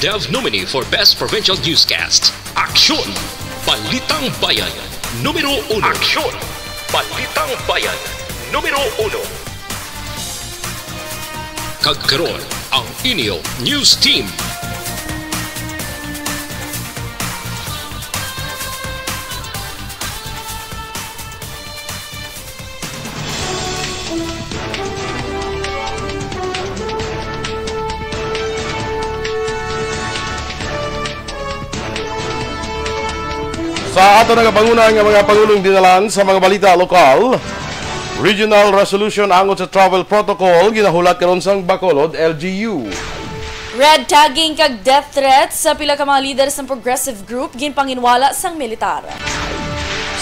Dev nominee for Best Provincial Newscast. Aksyon! Balitang Bayan, Numero 1. Aksyon! Balitang Bayan, Numero 1. Kagkaroon ang inyo News Team. Sa ato nagapangunan ng mga pangulong dinalan sa mga balita lokal, Regional Resolution angot sa Travel Protocol ginahulat karon sang Bacolod, LGU. Red tagging kag death threats sa pila ka mga leaders ng progressive group ginpanginwala sang militar.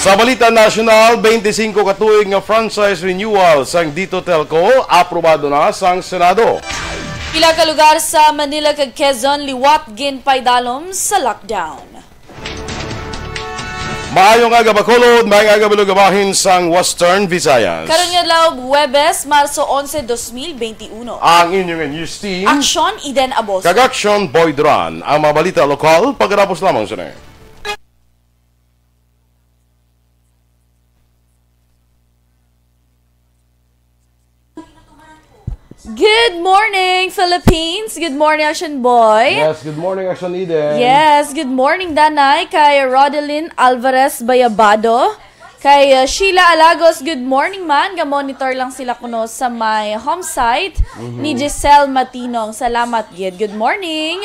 Sa balita national, 25 katuig nga franchise renewal sang Dito Telco aprobado na sang Senado. Pila ka lugar sa Manila kag Quezon liwat ginpaydalom sa lockdown. Maayong aga Bacolod, maayong aga Balugabahin sang Western Visayas. Karon nga adlaw Huwebes, Marso 11, 2021. Ang inyong news team, Aksyon, Iden Aboso. kag Aksyon, Boy Duran. Ang mga balita lokal, pagkatapos lamang sa Good morning, Philippines! Good morning, Action Boy! Yes, good morning, Aksyon Eden. Yes, good morning, Danay, kay Rodelyn Alvarez Bayabado, kay Sheila Alagos, good morning man, ga-monitor lang sila kuno sa my home site, ni Giselle Matinong, salamat gid, good morning.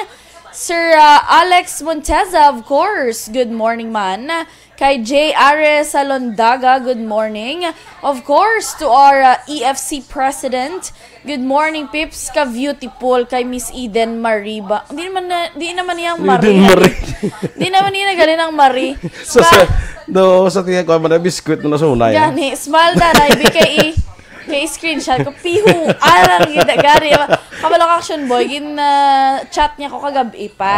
Sir Alex Monteza, of course, good morning man. Kay J. Ares Salondaga, good morning. Of course, to our EFC President, good morning, Pips, ka-beautiful, kay Miss Eden Mariba. Di naman niyang Marie. Di naman niya nagaling ng Marie. Sa tingin ko, man na biskuit na nasunay. Gani, smile na, naibi kay screenshot ko, pihu, arang gari. Kabalok Action Boy, chat niya ko kagabi pa.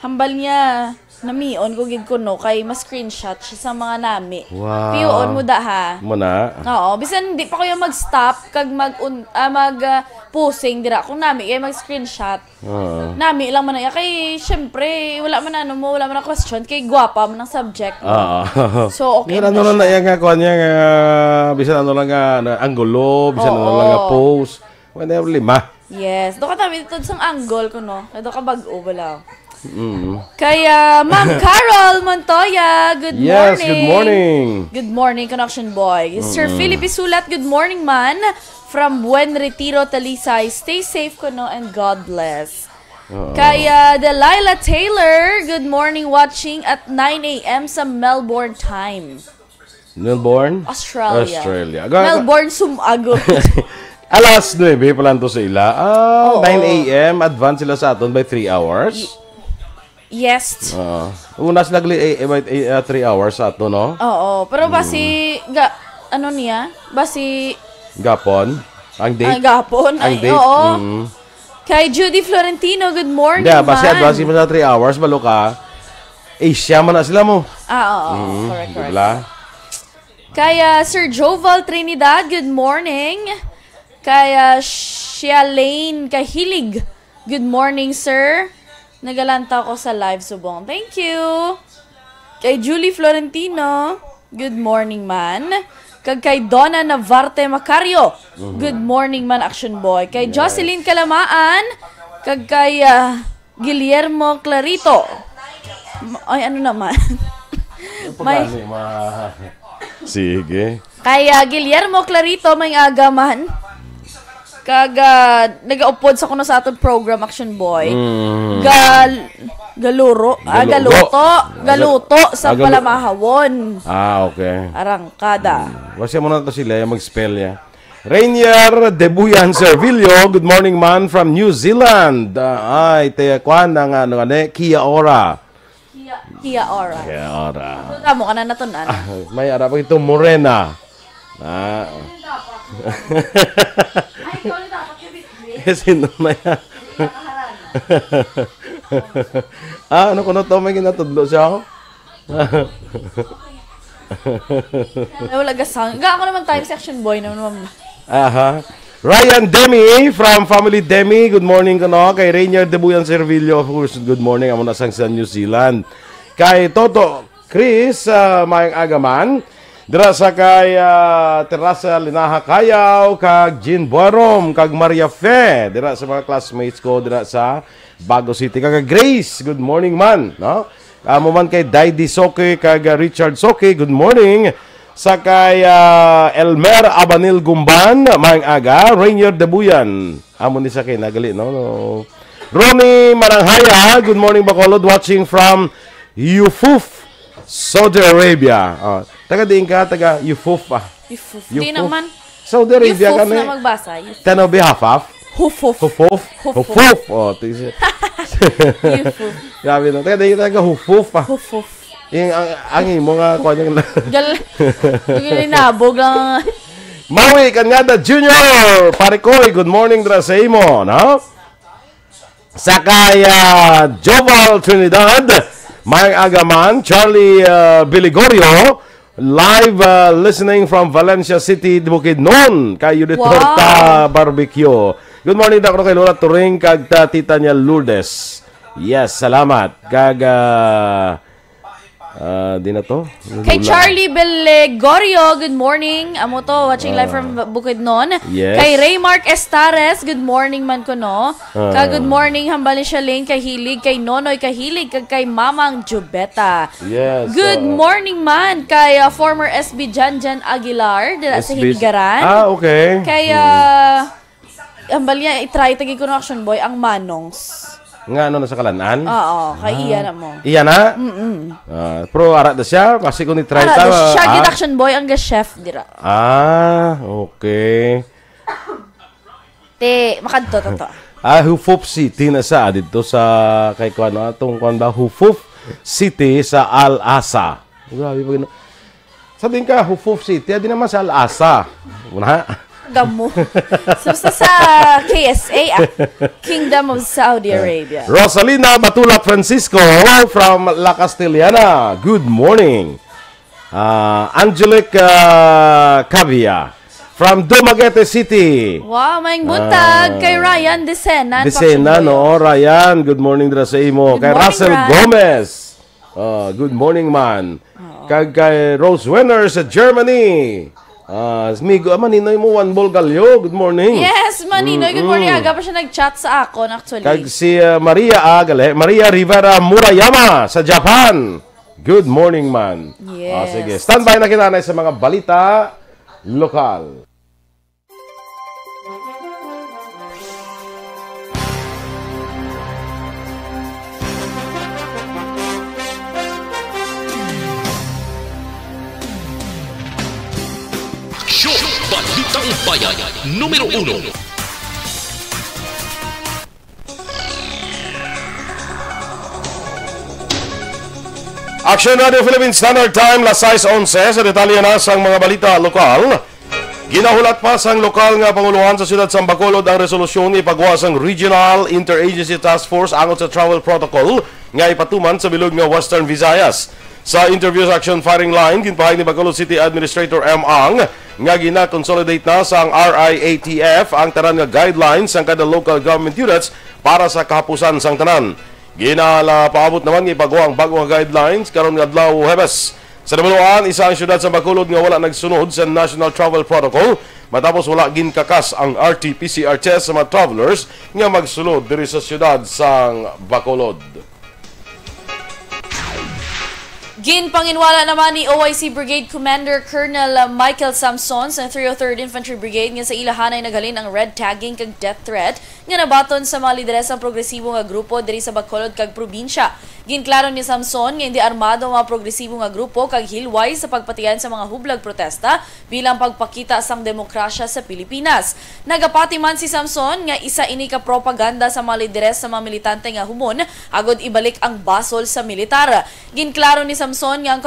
Hambal niya, namion ko gid kuno kay mas screenshot siya sa mga nami. Wow. Piyon mo da ha. Mo na. Oo, bisan di pa kayo mag-stop kag mag-posing dira kung nami kay mag-screenshot. Nami lang man ya kay syempre wala man wala man question kay gwapa man ang subject. So okay. Ano lang na nga kuan niya bisan ano lang nga angulo, bisan ano lang nga pose. Wala lima. Yes, do ka tabi dito sang angle kuno. Do ka bag-o bala. Kaya Ma'am Carol Montoya, good morning. Yes, good morning. Good morning, Connection Boy. Sir Philip Isulat, good morning man. From Buen Retiro, Talisay. Stay safe kuno and God bless. Kaya Delilah Taylor, good morning, watching at 9 a.m. sa Melbourne time. Melbourne? Australia. Melbourne sumagot. Alas 9 pa lang to sa ila. 9 a.m. Advance sila sa aton by 3 hours. Yes. Una sila 3 hours sa ato, no? Oo. Pero basi, ano niya? Basi... Gapon? Ang date? Gapon. Ang date? Oo. Kay Judy Florentino, good morning, man. Basi advance mo sa 3 hours, balo ka. Asia man na sila mo. Oo. Correct. Diba? Kaya Sir Joval Trinidad, good morning. Kaya Shialane Kahilig, good morning, sir. Nagalanta ko sa live subong. Thank you. Kay Julie Florentino, good morning man. Kag kay Donna Navarte Macario, good morning man, Action Boy. Kay Jocelyn Kalamaan, kag kay Guillermo Clarito. Ay, ano naman? Sige. Kay Guillermo Clarito, may agaman. Kag nagaupod sa kuno sa atong program, Action Boy. Galuto sa Palamahawon. Okay. Arangkada. Wala mo na to sila yung mag-spell niya. Rainier Debuyan Servillo, good morning man from New Zealand. Tayo kwan ng Kia Ora. Kia Ora. So, mo ka na natunan. May arap ito Morena. Sino na yan? Ano ko na to? May ginatudlo siya ako? Wala gasang. Ako naman time section boy naman. Ryan Demi from Family Demi. Good morning kuno. Kay Rainier Debuyan Servillo, of course. Good morning. Amo na sang sa New Zealand. Kay Toto Chris, maayong agaman. Dira sa kay Terasa Linaha Kayaw, kag Jean Borom, kag Maria Fe. Dira sa mga classmates ko dira sa Bago City. Kag Grace, good morning man. No? Amo man kay Daidi Soke, kag Richard Soke, good morning. Sa kay Elmer Abanil Gumban, maayong aga. Rainier Debuyan. Amo ni sa kay nagali, no? Ronnie Maranghaya, good morning Bacolod, watching from Yufuf, Saudi Arabia. Taga diin ka, taga Yufuf. Yufuf. Di naman. Saudi Arabia Yufuf kami. na magbasa. Tano be hafaf? Hufuf. Hufuf. Hufuf. Oh, tisi. Yufuf. Grabe no. Taga diin taga Hufuf. Hufuf. Yung ang imo nga kuan yung Gal. Nabog lang. Maui Kanyada Jr. Parikoy, good morning dra sa imo, no? Sakaya Joval Trinidad, Mayang Agaman, Charlie Biligorio, live listening from Valencia City, Bukidnon, kay Judith Horta Barbecue. Good morning dakro kay Lola Turing kag tita niya Lourdes. Yes, salamat. Kag di na to. Kay Charlie Bellegorio, good morning. Amo to, watching live from Bukidnon. Yes. Kay Raymark Estares, good morning man ko no. Good morning, hambali siya Lane, kay Hilig, kay Nonoy, kay Hilig, kay Mamang Jubeta. Yes. Good morning man, kay former SB Janjan Aguilar, dila sa Hiligaran. Okay. Kay, hambali niya, itry, tagi ko na Action Boy, ang Manongs. Nga ano na sa Kalanan? Oo, kay Iya na mo. Iya na? Pro arat na siya kasi kung ni-try ta. Siya Action Boy ang chef dira. Okay. Te, makadto to. Hufuf City na sa dito sa kay kuan atong kuan ba Hufuf City sa Al-Asa. Grabe pa gino. Sabihin ka Hufuf City, di naman sa Al-Asa. Una. Gamo. Sa KSA, Kingdom of Saudi Arabia. Rosalina Batulak Francisco from La Castellana. Good morning. Angelic Cavia from Dumaguete City. Wow, maing buntag kay Ryan Desena. Desena, no? Ryan, good morning dira sa imo. Kay Russell Ryan Gomez. Good morning man. Kay Rose Winner sa Germany. Migo, Maninoy mo, one ball galyo. Good morning. Yes, Maninoy. Good morning. Aga pa siya nag-chat sa akon actually. Kag si Maria Rivera Murayama sa Japan. Good morning, man. Yes. Sige, standby na kinanay sa mga balita lokal. Balitang Bayan, Numero 1. Aksyon Radio Philippine Standard Time, las 6:11 sa detalye na sang mga balita lokal. Ginahulat pa sang lokal nga panguluhan sa siyudad sa Bacolod ang resolusyon ipagawa sang Regional Interagency Task Force angot sa Travel Protocol nga ipatuman sa bilog nga Western Visayas. Sa interview sa Action Firing Line, ginpahayag ni Bacolod City Administrator M. Ang nga gina-consolidate na sa RIATF ang tanan nga guidelines sang kada local government units para sa kahapusan sang tanan. Paabot naman ipagawa ang bagong guidelines karon nga adlaw Huwebes. Sa nabaluan, isa ang syudad sa Bacolod nga wala nagsunod sa National Travel Protocol matapos wala ginkakas ang RT-PCR test sa mga travelers nga magsulod diri sa syudad sang Bacolod. Ginpanginwala naman ni OIC Brigade Commander Colonel Michael Samson sa 303rd Infantry Brigade nga sa ilahan ay naghalin ang red tagging kag death threat nga nabaton sa mga lideres ng progresibo nga grupo diri sa Bacolod kag probinsya. Ginklaro ni Samson nga hindi armado ang mga progresibo nga grupo kag hilway sa pagpatiyan sa mga hublag protesta bilang pagpakita sang demokrasya sa Pilipinas. Nagapati man si Samson nga isa ini ka propaganda sa mga lideres sa mga militante nga humon agod ibalik ang basol sa militar. Ginklaro ni Samson nga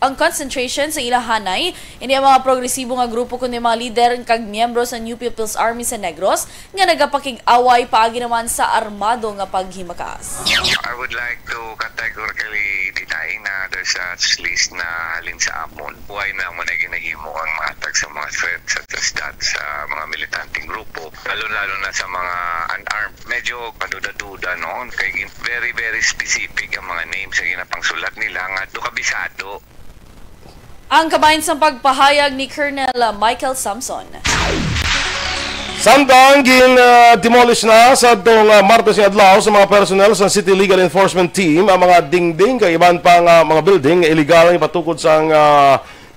ang concentration sa ilahanay ini ang mga progresibo nga grupo kundi mga lider kag miyembro sa New People's Army sa Negros nga nagapakig-away paagi naman sa armado nga paghimakas. I would like to categorically deny na there's a list na halin sa amon. Huwag na mo na ginahimo ang matag sa ng mga threats at sa mga militanteng grupo, lalo-lalo na sa mga unarmed. Medyo paduda-duda noon, kaya very, very specific ang mga names sa ginapangsulat nila nga kabisado. Ang kabahin sa pagpahayag ni Colonel Michael Samson. Samtang demolish na sa itong Martes ni Adlaw sa mga personnel sa City Legal Enforcement Team ang mga dingding kay iban pang mga building illegal nga patukod sa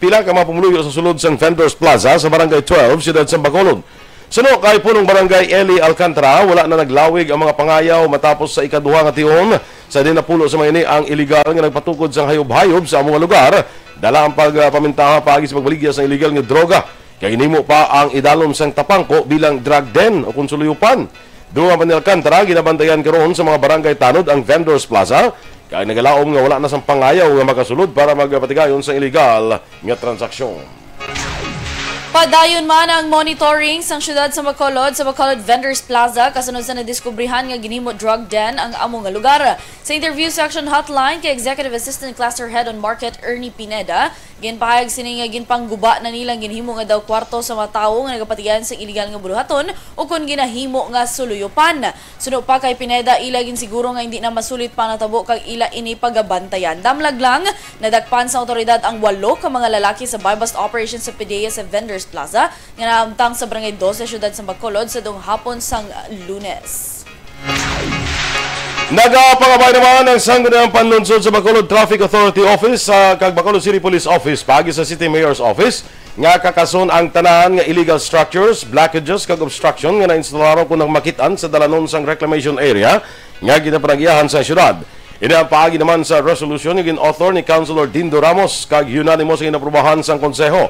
pila ka mga pumuluyo sa sulod sa Vendors Plaza sa Barangay 12, Siyudad sa Bacolod. Suno kay punong Barangay Eli Alcantara, wala na naglawig ang mga pangayaw matapos sa ikaduha nga tion sa dinapulo sa mga ini ang illegal nga nagpatukod sa hayop-hayop sa mga lugar. Dala ang pagpamintaha paagi sa pagbaligya sa illegal nga droga. Kaya hinimo pa ang idalom sang Tapangko bilang drug den o konsuluyupan. Doon ang Alcantara, ginabantayan karon sa mga barangay tanod ang Vendors Plaza. Kaya nagalaom nga wala na sang pangayaw nga makasulod para magpatigayon sa illegal nga transaksyon. Padayon man ang monitoring sang syudad sa Bacolod Vendors Plaza kasunod sa nadiskubrihan nga ginhimo drug den ang amo nga lugar. Sa interview section hotline kay Executive Assistant Cluster Head on Market Ernie Pineda, ginpahayag sini nga ginpangguba na nilang ginhimo nga daw kwarto sa mga tawo nga nagapatigan sa illegal nga buruhaton o kun ginahimo nga suluyupan. Suno pa kay Pineda, ila siguro nga hindi na masulit pa natabo kag ila ini pagabantayan. Damlag lang nadakpan sa otoridad ang 8 ka mga lalaki sa buy-bust operation sa PDEA sa Vendors Plaza nga naamtang sa Barangay 12 Siyudad sa Bacolod sa dong hapon sang Lunes. Nagapangabay naman ang sangguniang panlunsod sa Bacolod Traffic Authority Office sa kag Bacolod City Police Office pagi sa City Mayor's Office nga kakason ang tanan nga illegal structures, blockages kag obstruction nga nainstalaron kunang makitaan sa dalanon sang reclamation area nga ginapanagyahan sa syudad. Inapaagi naman sa resolution nga gin-author ni Councilor Dindo Ramos kag unanimous nga inaprubahan sang konseho.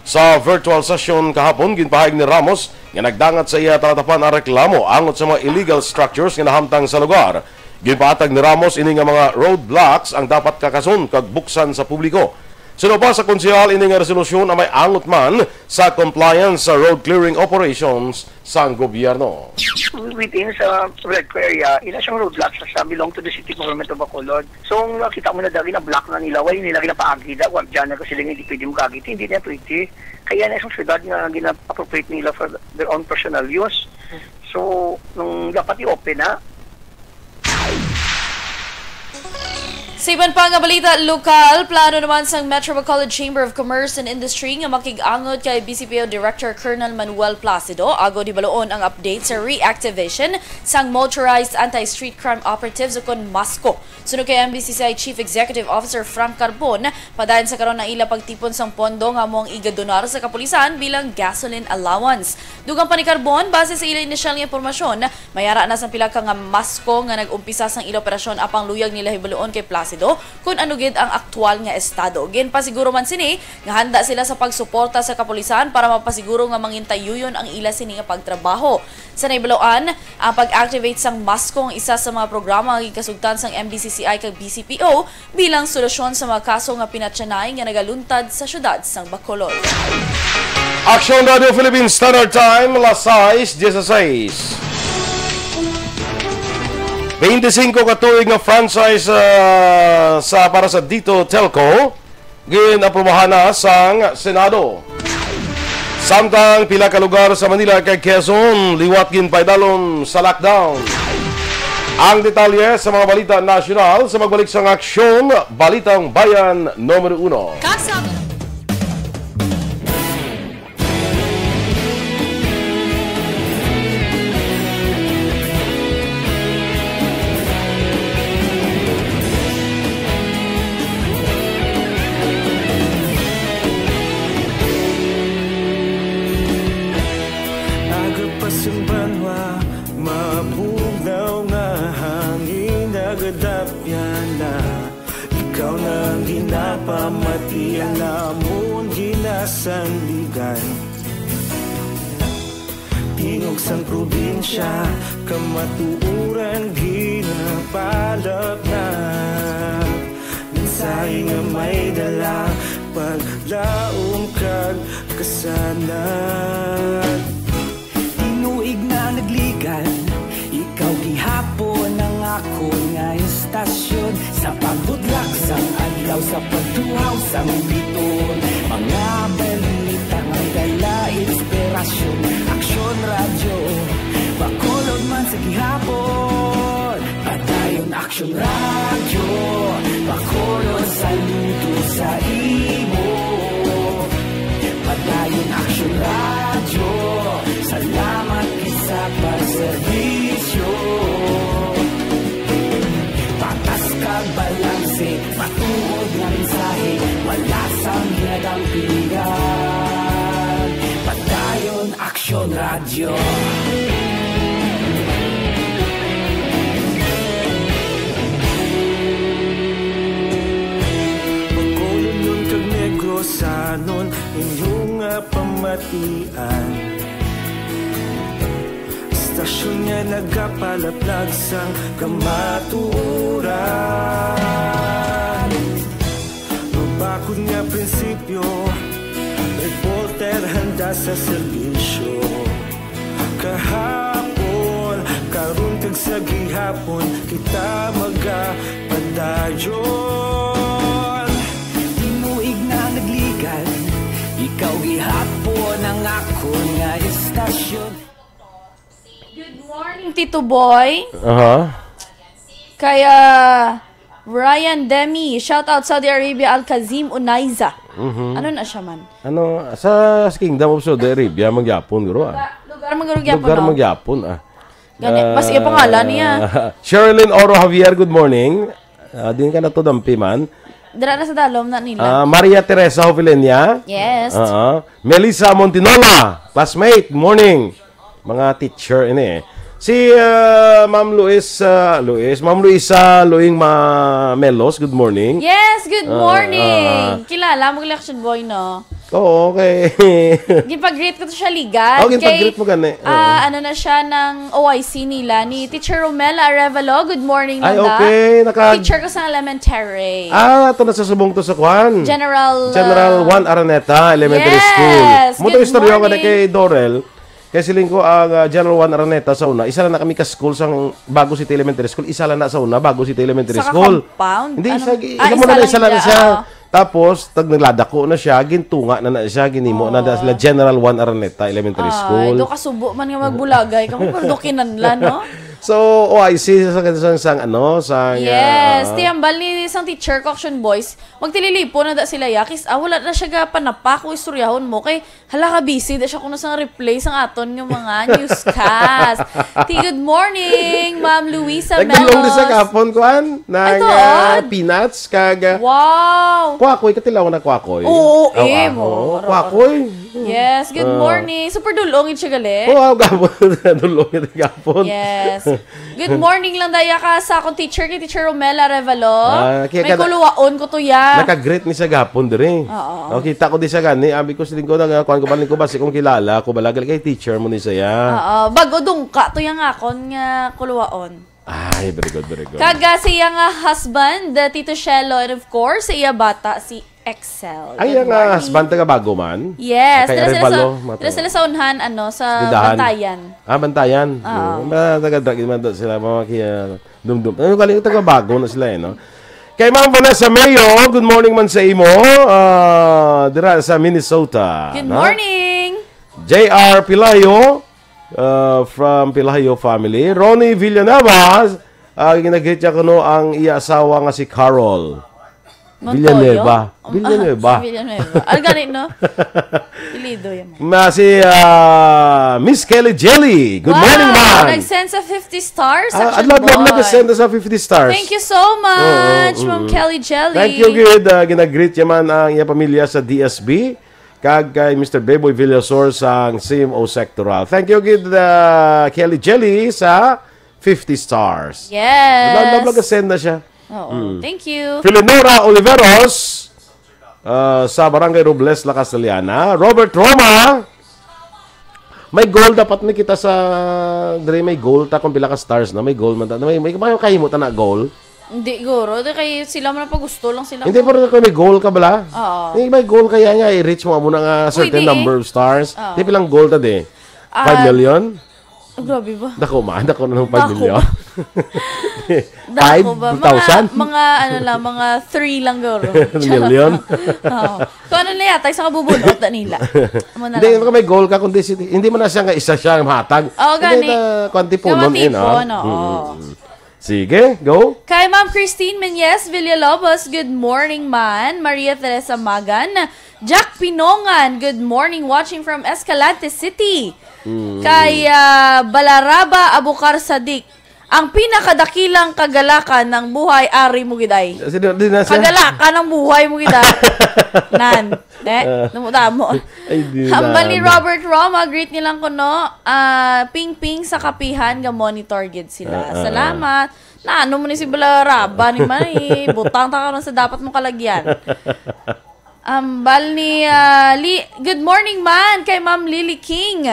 Sa virtual session kahapon, ginpahayag ni Ramos nga nagdangat sa iya talatapan ang reklamo angot sa mga illegal structures nga nahamtang sa lugar. Ginpahatag ni Ramos ini nga mga roadblocks ang dapat kakason kag buksan sa publiko. Suno pa sa konsehal ini nga resolusyon na may angot man sa compliance sa road clearing operations sa gobyerno. Within sa red area, ila siyang roadblocks sa belong to the city government of Bacolod. So, nakita mo na dali na block na nila, wala nila ginapaagida, wag dyan na kasi hindi pwede mo kagit, hindi na pwede. Kaya na isang syudad nga gina-appropriate nila for their own personal use. So, nung dapat i-open na, Sa iban pa nga balita lokal, plano naman sa Metro Bacolod Chamber of Commerce and Industry nga makig-angot kay BCPO Director Colonel Manuel Placido ago di baloon ang update sa reactivation sang motorized anti-street crime operatives o kon MASCO. Suno kay MBCCI Chief Executive Officer Frank Carbon, padayon sa karon na ila pagtipon sang pondo nga moang igadonar sa kapulisan bilang gasoline allowance. Dugang pa ni Carbon, base sa ila inisyal nga impormasyon, mayara na sang pila ka nga MASCO nga nag-umpisa sang ila operasyon apang luyag nila hibaloon kay Placido kung ano gid ang aktual nga estado. Gin pasiguro man sini nga handa sila sa pagsuporta sa kapulisan para mapasiguro nga mangintayuyon ang ila sini nga pagtrabaho. Sa naibaloan, ang pag-activate sang MASCO ang isa sa mga programa nga gikasugtan sang MBCCI kag BCPO bilang solusyon sa mga kaso nga pinatsanay nga nagaluntad sa syudad sang Bacolod. Aksyon Radio Philippines Standard Time, alas 6:16. 25 katuig nga franchise para sa Dito Telco ginaprobahan na sang Senado. Samtang pila ka lugar sa Manila kay Quezon liwat ginpaydalon sa lockdown. Ang detalye sa mga balita nasyonal sa magbalik sang Aksyon, Balitang Bayan Numero 1. Kasama ikaw nang ginapamatian namon ginasandigan tingog sang probinsya kamatuuran ginapalap na mensahe nga may dala paglaom kag kasanan tinuig na nagligan ikaw gihapon ang ako nga istasyon sa pagbudlak sang adlaw sa pagtuhaw sang biton mga balita nga inspirasyon, Aksyon Radyo. Bacolod man sa gihapon, padayon Aksyon Radyo. Bacolod saludo sa imo, padayon Aksyon Radyo. Salamat isa pagserbisyo. Patas kag balanse, patuod nga mensahe, wala sang ginadang pilihan. Padayon Aksyon Radyo. Bacolod nun kag Negrosanon, inyong pamatian. Stasyon niya nagkapalaplag sang kamaturan. Mabakod nga prinsipyo, reporter handa sa serbisyo. Kahapon, karon kag sa gihapon, kita magapadayon. Tinuig na nagligan, ikaw gihapon ang akon nga istasyon. Good morning, Tito Boy. Aha. Kaya Ryan Demi, shout out Saudi Arabia, Al-Kazim Unaiza. Ano na siya man? Ano, sa Kingdom of Saudi Arabia, magyapon, guro Lugar magyapon. Lugar magyapon, Ganit, mas iya pangalan niya. Sherilyn Oro Javier, good morning. Din ka na to dampi man. Dira na sa dalom na nila. Maria Teresa Hovilenia. Yes. Melissa Montinola, classmate, morning. Mga teacher ini. Si Ma'am Luisa Luing Melos, good morning. Yes, good morning. Kilala mo election boy, no? Oo, okay. Gipag-greet ko to siya ligan. Gipag-greet mo gani. Ano na siya ng OIC nila ni Teacher Romela Arevalo. Good morning Ay, nanda. okay. Teacher ko sa elementary. Ito na sa subong to sa Kwan. General Juan Araneta Elementary School. Mo to istorya ko na kay Dorel. Kasi siling ko ang General Juan Araneta sa una, isa lang na kami ka-school sang bago City Elementary School, isa lang na sa una, bago City Elementary School. Sa compound? Hindi, ano? isa lang siya. Tapos, nagladako na siya, gintunga na siya, ginimo na sila General Juan Araneta Elementary School. Do kasubo man nga magbulagay. Kamu pero kinanla, no? So, OIC sang yes, tiyambal ni isang teacher ko, Action Boys. Magtililipo na da sila yakis. Wala na siya ga panapa ko istoryahon mo. Kay hala ka busy. Da siya kung nasang replay sang aton yung mga newscast. Good morning, Ma'am Luisa Melos. Nagdulong din sa kapon, Kwan. Peanuts, kaga. Wow! Kwakoy, katilaw na kwakoy. Oo, kwakoy. Yes, good morning. Super dulongin siya gali. Oo, gapon. Dulongin din gapon. Yes. Good morning lang daya ka sa akong teacher kay Teacher Romela Arevalo. May kuluwaon ko to ya. Naka-great ni sa gapon dire. Oo. Kita ko di sa gani, abi ko siling ko na kuan ko balin ko basi kung kilala ko balagal kay teacher mo ni saya. Oo, bago dungka to yang akon nga kuluwaon. Ay, very good, very good. Kaga siya nga husband, Tito Shelo, and of course, siya bata, si Excel. Ay, ang husband taga bago man? Yes. Dila sila sa unhan, sa Tindahan. Bantayan. Bantayan. Taga-drag man sila, mga kaya dum-dum. Ano kaling taga bago na sila, no? Kay Ma'am Vanessa Mayo, good morning man sa imo. Dira sa Minnesota. Good morning. J.R. Pilayo, from Pilayo family. Ronnie Villanueva, ginagreet niya kuno ang iya asawa nga si Carol. Villanueva. Alganit, no? Ilido yan. Si Miss Kelly Jelly. Good morning, ma'am. Nag-send sa 50 stars. I'd love nag-send sa 50 stars. Thank you so much, Ma'am Kelly Jelly. Thank you, good. Ginagreet niya man ang iya pamilya sa DSB. Kag kay Mr. Beboy Villasor sa CMO Sectoral. Thank you, good, Kelly Jelly sa 50 stars. Yes. Love nag-send na siya. Thank you. Filinora Oliveros sa Barangay Robles, La Castellana. Robert Roma. May goal dapat may kita sa may goal ta kung pila ka stars na may goal man ta. May kahimo ta na goal. Hindi guro, kay sila man pagusto lang sila. Hindi pero kung may goal ka bala. May goal kaya nga i-reach mo muna nga certain number of stars. Di pilang goal ta de. 5 million. Grabe ba? Dako na ng 5 million. Dako ba? 5,000? Mga ano lang, mga 3 lang garo. Million? Oo. Kung ano na yata, isang kabubunot na nila. Hindi, may goal ka, kundi hindi mo na siya nga isa siya matag. Oo, gani. Hindi na kwantipunon. Oo. Sige, go. Kay Ma'am Christine Menyes Villalobos, good morning man. Maria Teresa Magan. Jack Pinongan, good morning, watching from Escalante City. Kay Balaraba Abukar Sadik, ang pinakadakilang kagalakan ng buhay, ari mo giday. Kagalakan ng buhay mo giday. Nan. Numuta mo. Hambal ni Robert Roma, greet nilang kuno. Ping-ping sa kapihan, ga-monitor gid sila. Salamat. Na, ano mo ni si Balaraba ni man, butang ta karon sa dapat mong kalagyan. Bal ni good morning man kay Ma'am Lily King.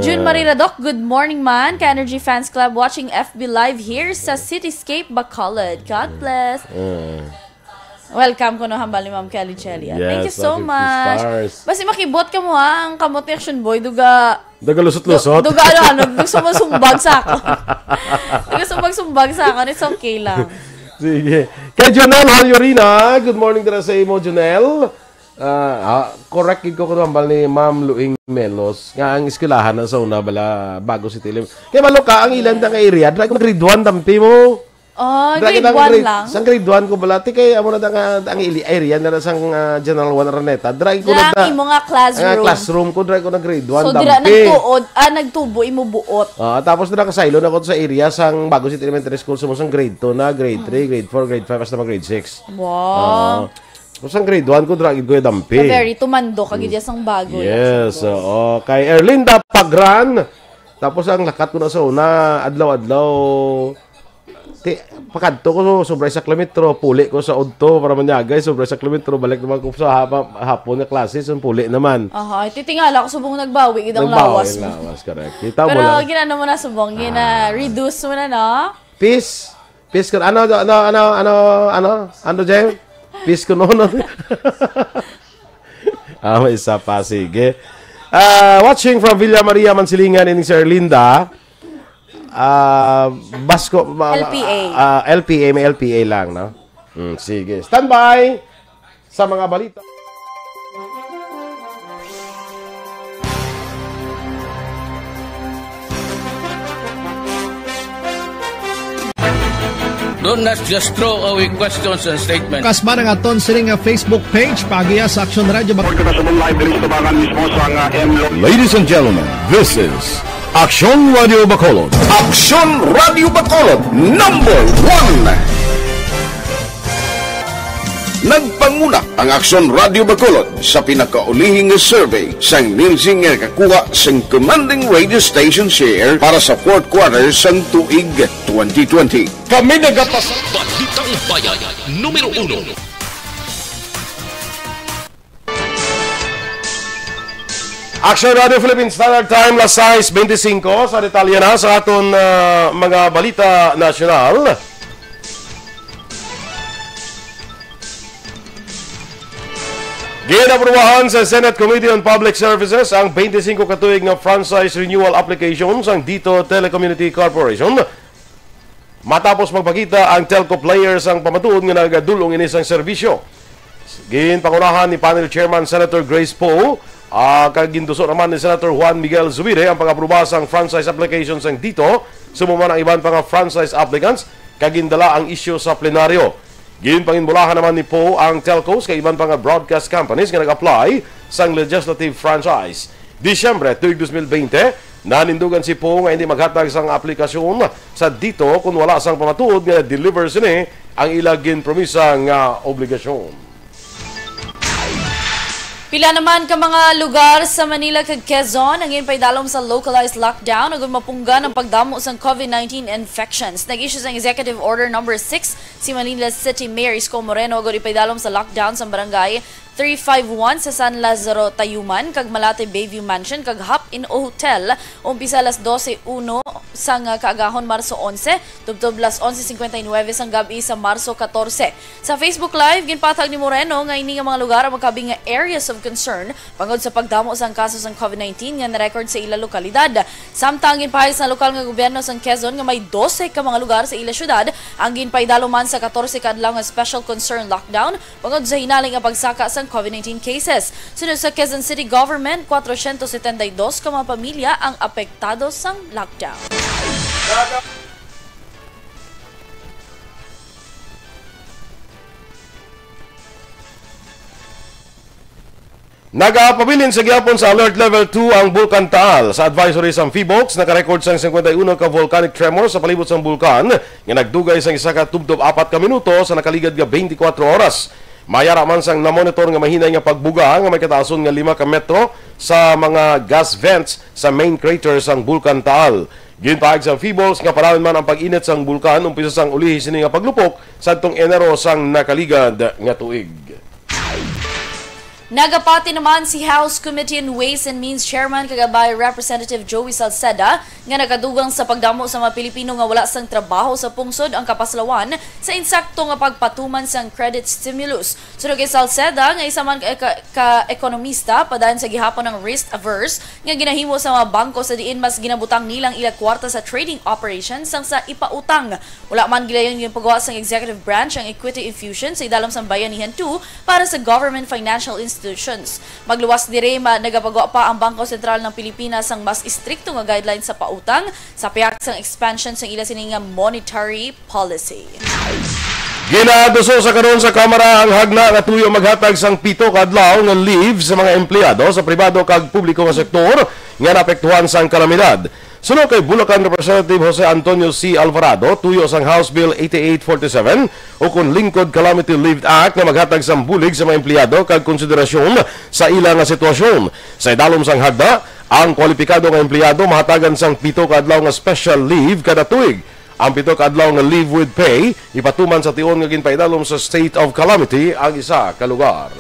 June Marie Radok, good morning man kay Energy Fans Club, watching FB Live here sa Cityscape Bacolod. God bless. Welcome ko no hambal ni Ma'am Kelly Chelia. Yes, thank you so much. Basta makibot ka mo ang kamot ni Action Boy duga lusot-lusot. Duga sumbag sa ako. Duga sumbag sa ako. It's okay lang. Sige. Kay Jonel Halyorina, good morning dira sa imo, Jonel. Correct ko hambal ni Ma'am Luing Melos nga ang eskwelahan na sa una bala bago si Tilim. Kay malo ka ang ilan nga area, dra ko grade 1 dampi mo. Grade 1 lang. Sang grade 1 ko bala ti kay amo na ang area na sang General 1 Araneta. Dra ko na imo nga classroom ko, dra ko na grade 1 dampi. So dira nagtuod, nagtubo imo buot. Tapos dira ka silo na ko sa area sang bago si Elementary School sumo sang grade 2 na, grade 3, grade 4, grade 5 hasta grade 6. Wow. Kusang grade 1 ko dragid ko dampi. Very tumando kagid sang bago. Yes, kay Erlinda Pagran. Tapos ang lakat ko na sa una adlaw-adlaw. Pakadto ko sobra sa kilometro, puli ko sa udto para manyagay sobra sa kilometro, balik naman ko sa hapon na klase, so puli naman. Titingala ko subong nagbawi gid ang lawas. Lawas, correct. Kita mo pero lang. ginano mo na subong, reduce mo na no? Peace ko ano Jay? Peace ko noon. May isa pa, sige. Watching from Villa Maria Mansilingan in Sir Linda. Basco. LPA. LPA, may LPA lang, no? Sige. Standby sa mga balita. Do not just throw away questions and statements. Kasma ng aton sining Facebook page pagiya sa Aksyon Radio. Ladies and gentlemen, this is Aksyon Radio Bacolod. Aksyon Radio Bacolod, number 1. Nagpanguna ang Aksyon Radio Bacolod sa pinakaulihing survey sang ninsing nga kakuha sang commanding radio station share para sa fourth quarter sang tuig 2020. Kami nagapasa Balitang Bayan, numero 1. Aksyon Radio Philippine Standard Time, las 6:25 sa detalye na sa aton mga balita nasyonal. Ginaprubahan sa Senate Committee on Public Services ang 25 katuig na franchise renewal applications ang Dito Telecommunity Corporation. Matapos magpakita ang telco players ang pamatuod nga nagadulong inis ang serbisyo. Ginpangunahan ni panel chairman Senator Grace Poe, kaginduso naman ni Senator Juan Miguel Zubire ang pag-aproba sang franchise applications ang Dito, sumuman ang iban pang franchise applicants, kagindala ang isyu sa plenaryo. Ginpanginbulahan naman ni Poe ang telcos kay iban pang broadcast companies nga nag-apply sang legislative franchise. Disyembre 2020, nanindugan si Poe nga hindi maghatag sang aplikasyon sa Dito kung wala sang pamatuod nga deliver sini ang ilang ginpromisang obligasyon. Pila naman ka mga lugar sa Manila kag Quezon ang ginpaydalom sa localized lockdown ug mapunggan ang pagdamo sa COVID-19 infections. Nag-issue sang Executive Order number 6 si Manila City Mayor Isko Moreno ug ipaydalom sa lockdown sa barangay 351 sa San Lazaro, Tayuman kag Malate Bayview Mansion kag Hop check-in o hotel. Umpisa alas 12:01 sang kaagahon Marso 11, tubtob alas 11:59 sang gabi sa Marso 14. Sa Facebook Live, ginpatag ni Moreno nga ini nga mga lugar ang magkabing nga areas of concern pangod sa pagdamo sang kaso sang COVID-19 nga na-record sa ila lokalidad. Samtang ginpahayag sa lokal nga gobyerno sang Quezon nga may 12 ka mga lugar sa ila syudad ang ginpaydalo man sa 14 ka adlaw nga special concern lockdown pangod sa hinaling nga pagsaka sang COVID-19 cases. Sunod sa Quezon City Government, 472 ka mga pamilya ang apektado sang lockdown. Nagapabilin sa gyapon sa Alert Level 2 ang Bulkan Taal. Sa advisory sa Amphibooks, nakarecord sang 51 ka volcanic tremor sa palibot sang bulkan nga nagdugay sang isa ka tubtob 4 ka minuto sa nakaligad nga 24 oras. Mayara man sang na-monitor nga mahinay nga pagbuga nga may kataason nga 5 ka metro sa mga gas vents sa main crater sang Bulkan Taal. Ginpahayag sa Amphibooks nga parawin man ang pag-init sang bulkan umpisa sang ulihi sini nga paglupok sadtong Enero sang nakaligad nga tuig. Nagapati naman si House Committee on Ways and Means Chairman kagabay Representative Joey Salceda nga nakadugang sa pagdamo sa mga Pilipino nga wala sang trabaho sa pungsod ang kapaslawan sa insakto nga pagpatuman sang credit stimulus. Sunod kay Salceda nga isa man ka-ekonomista padayon sa gihapon ng risk-averse nga ginahimo sa mga bangko sa diin mas ginabutang nilang ila kwarta sa trading operations sang sa ipautang. Wala man gilayon yung paggawa sang executive branch ang equity infusion sa idalom sang Bayanihan 2 para sa government financial institutions. Magluwas dire nagapagawa pa ang Bangko Sentral ng Pilipinas ang mas istrikto nga guidelines sa pautang sa piyak sang expansion sa ila sini nga monetary policy. Ginaduso sa karon sa Kamara ang hagna nga tuyo maghatag sang 7 ka adlaw nga leave sa mga empleyado sa pribado kag publiko nga sektor nga naapektuhan sang kalamidad. Sunod kay Bulacan Representative Jose Antonio C. Alvarado, tuyo sang House Bill 8847 o kung Lingkod Calamity Leave Act na maghatag sang bulig sa mga empleyado kag konsiderasyon sa ila nga sitwasyon. Sa idalom sang hagda, ang kwalipikado nga empleyado mahatagan sang 7 ka adlaw nga special leave kada tuig. Ang 7 ka adlaw nga leave with pay ipatuman sa tion nga ginpaidalom sa state of calamity ang isa ka lugar.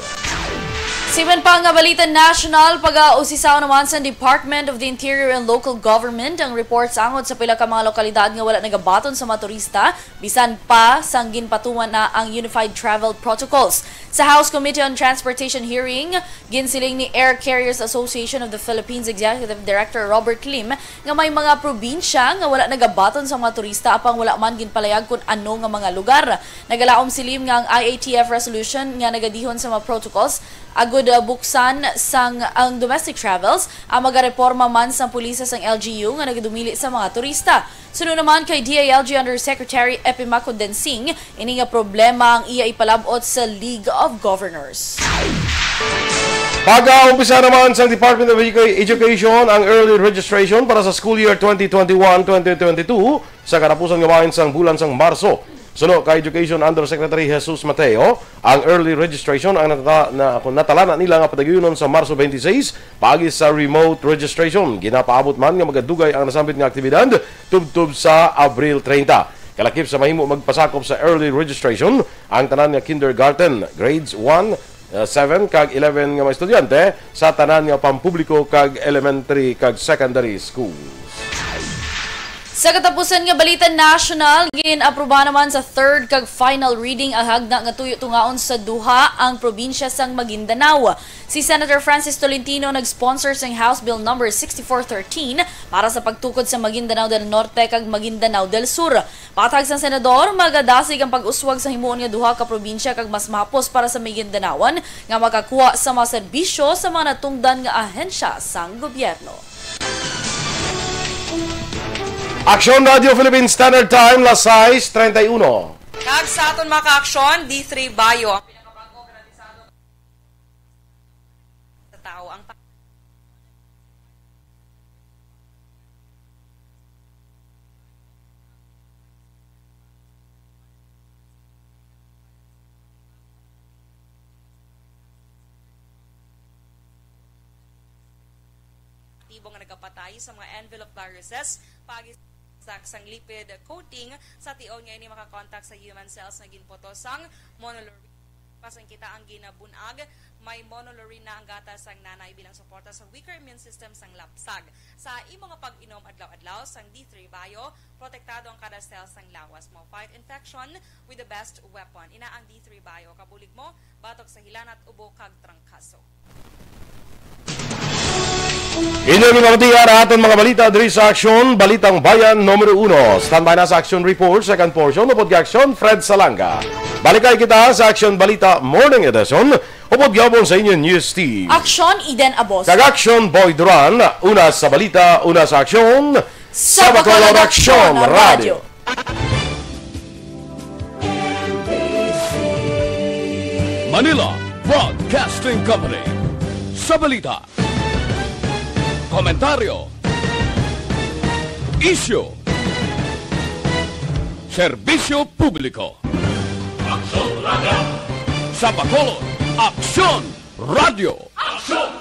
Siman pa nga balita national, pag-ausisaw naman sa Department of the Interior and Local Government ang report sangod sa pila ka mga lokalidad nga wala nagabaton sa mga turista, bisan pa sang ginpatuman na ang Unified Travel Protocols. Sa House Committee on Transportation hearing, ginsiling ni Air Carriers Association of the Philippines Executive Director Robert Lim nga may mga probinsya nga wala nagabaton sa mga turista apang wala man ginpalayag kung ano nga mga lugar. Nagalaom si Lim nga ang IATF resolution nga nagadihon sa mga protocols agud buksan sang ang domestic travels ang magareporma man sa pulisa sang LGU nga nagadumili sa mga turista. Sunod naman kay DILG Undersecretary Epimaco Densing, ini nga problema ang iya ipalabot sa League of Governors. Pag-uumpisa naman sa Department of Education ang early registration para sa school year 2021-2022 sa katapusan nga bahin sang bulan sang Marso. Sunod kay Education Undersecretary Jesus Mateo, ang early registration ang natalana nila nga pataguyunon sa Marso 26 paagi sa remote registration. Ginapaabot man nga magadugay ang nasambit nga aktibidad tubtub sa Abril 30. Kalakip sa mahimo magpasakop sa early registration ang tanan nga kindergarten, grades 1, 7 kag 11 nga mga estudyante sa tanan nga pampubliko kag elementary kag secondary schools. Sa katapusan nga balita national, gin-aproba naman sa third kag final reading ang hagna nga tuyo tungaon sa duha ang probinsya sang Maguindanao. Si Senator Francis Tolentino nag-sponsor sang House Bill number 6413 para sa pagtukod sa Maguindanao del Norte kag Maguindanao del Sur. Patag sang senador, magadasig ang pag-uswag sa himuon nga duha ka probinsya kag mas mapos para sa Maguindanaoan nga makakuha sa mga serbisyo sa mga natungdan nga ahensya sang gobyerno. Aksyon Radio Philippines Standard Time, las 6:31. Kag sa aton mga ka-aksyon, D3 Bayo ang pinakabago garantisado sa tao ang aktibong nga nagapatay sa mga envelope viruses pagi sang lipid coating sa tion nga ini makakontak sa human cells na ginpoto sang monolurine pasang kita ang ginabunag may monolurin na ang gatas sang nanay bilang suporta sa weaker immune system sang lapsag. Sa imong nga pag-inom adlaw-adlaw sang D3 Bio, protektado ang kada cell sang lawas mo. Fight infection with the best weapon. Ina ang D3 Bio. Kabulig mo, batok sa hilanat, ubo, kag trangkaso. Inyong mga aton mga balita diri sa Aksyon, Balitang Bayan Numero 1. Standby na sa Aksyon Report, second portion, upod Aksyon, Fred Salanga. Balikay kita sa Aksyon Balita Morning Edition, upod gyapon sa inyong News Team. Aksyon, Eden Aboso. Kag Aksyon Boy Duran, una sa balita, una sa Aksyon, sa Bacolod Aksyon Radio. Manila Broadcasting Company. Sa balita, komentaryo, isyu, serbisyo publiko. Aksyon Radio. Sa Bacolod, Aksyon Radio. Aksyon!